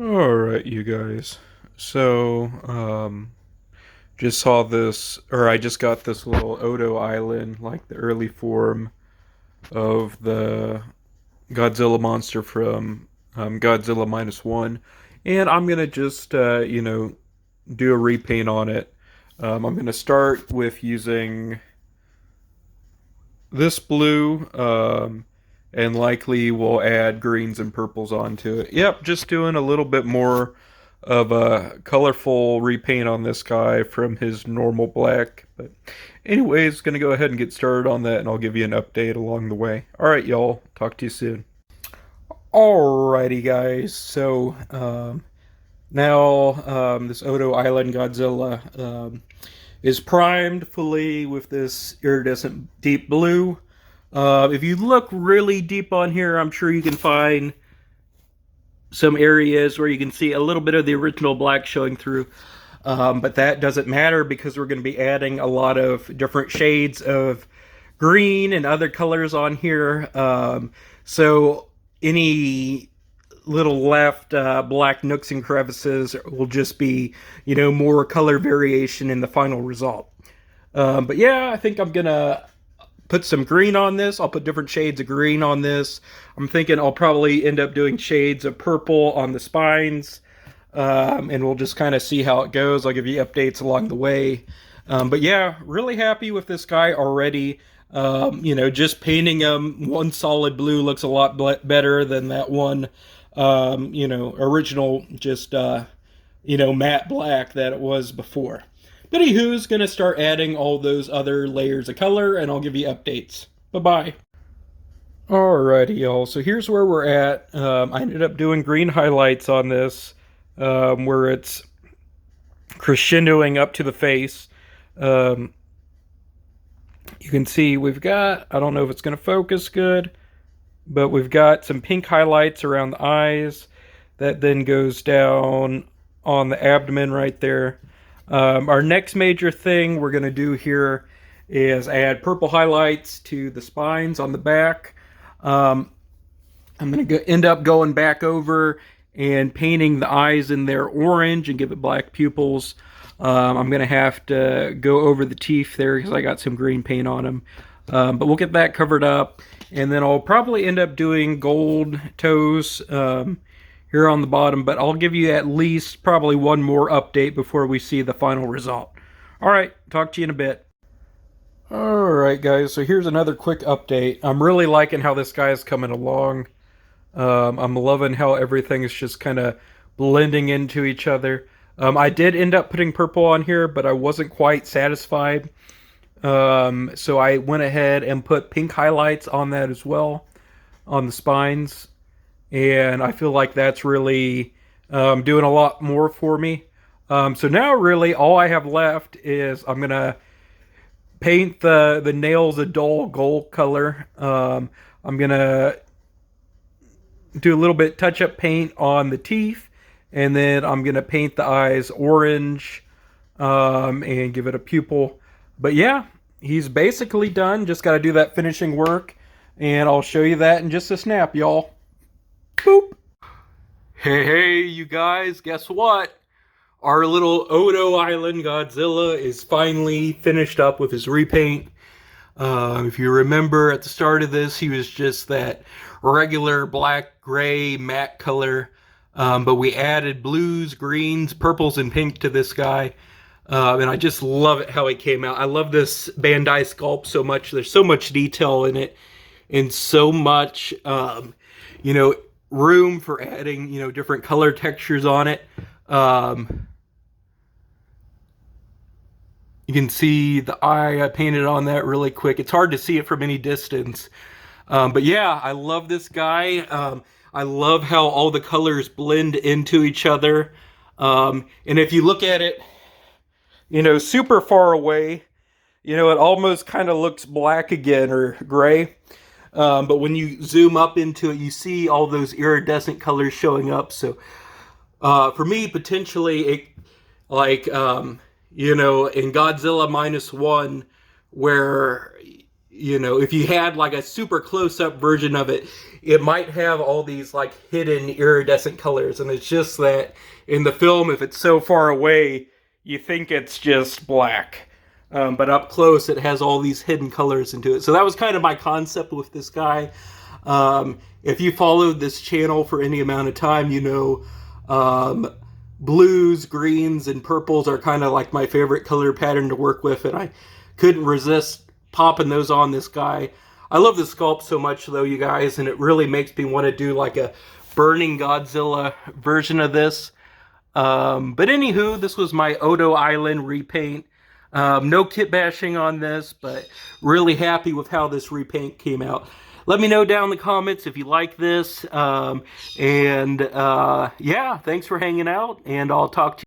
Alright, you guys. So, just saw this, or I just got this little Odo Island, like the early form of the Godzilla monster from Godzilla Minus One. And I'm gonna just, do a repaint on it. I'm gonna start with using this blue, and likely we'll add greens and purples onto it. Yep, just doing a little bit more of a colorful repaint on this guy from his normal black. But anyways, gonna go ahead and get started on that, and I'll give you an update along the way. Alright, y'all. Talk to you soon. Alrighty, guys. So, now this Odo Island Godzilla is primed fully with this iridescent deep blue. If you look really deep on here, I'm sure you can find some areas where you can see a little bit of the original black showing through. But that doesn't matter because we're going to be adding a lot of different shades of green and other colors on here. So any little left black nooks and crevices will just be, more color variation in the final result. But yeah, I think I'm gonna put some green on this. I'll put different shades of green on this. I'm thinking I'll probably end up doing shades of purple on the spines, and we'll just kind of see how it goes. I'll give you updates along the way. But yeah, really happy with this guy already. Just painting him one solid blue looks a lot better than that one, original just, matte black that it was before. But anywho's going to start adding all those other layers of color, and I'll give you updates. Bye-bye. Alrighty, y'all. So here's where we're at. I ended up doing green highlights on this, where it's crescendoing up to the face. You can see we've got, I don't know if it's going to focus good, but we've got some pink highlights around the eyes that then goes down on the abdomen right there. Our next major thing we're going to do here is add purple highlights to the spines on the back. I'm going to end up going back over and painting the eyes in there orange and give it black pupils. I'm going to have to go over the teeth there because I got some green paint on them. But we'll get that covered up. And then I'll probably end up doing gold toes here on the bottom. But I'll give you at least probably one more update before we see the final result. Alright, talk to you in a bit. Alright guys, so here's another quick update. I'm really liking how this guy is coming along. I'm loving how everything is just kind of blending into each other. I did end up putting purple on here, but I wasn't quite satisfied. So I went ahead and put pink highlights on that as well, on the spines. And I feel like that's really doing a lot more for me. So now really all I have left is I'm going to paint the nails a dull gold color. I'm going to do a little bit touch-up paint on the teeth. And then I'm going to paint the eyes orange and give it a pupil. But yeah, he's basically done. Just got to do that finishing work. And I'll show you that in just a snap, y'all. Boop. Hey, you guys, guess what? Our little Odo Island Godzilla is finally finished up with his repaint. If you remember at the start of this, he was just that regular black, gray, matte color. But we added blues, greens, purples, and pink to this guy. And I just love it how it came out. I love this Bandai sculpt so much. There's so much detail in it. And so much, room for adding, different color textures on it. You can see the eye. I painted on that really quick. It's hard to see it from any distance. But yeah, I love this guy. I love how all the colors blend into each other. And if you look at it, super far away, it almost kind of looks black again or gray. But when you zoom up into it, you see all those iridescent colors showing up. So for me, potentially, it in Godzilla Minus One, where if you had like a super close-up version of it, it might have all these like hidden iridescent colors, and it's just that in the film, if it's so far away, you think it's just black. But up close, it has all these hidden colors into it. So that was kind of my concept with this guy. If you followed this channel for any amount of time, you know blues, greens, and purples are kind of like my favorite color pattern to work with, and I couldn't resist popping those on this guy. I love the sculpt so much, though, you guys, and it really makes me want to do like a burning Godzilla version of this. But anywho, this was my Odo Island repaint. No kit bashing on this, but really happy with how this repaint came out. Let me know down in the comments if you like this. Yeah, thanks for hanging out, and I'll talk to you.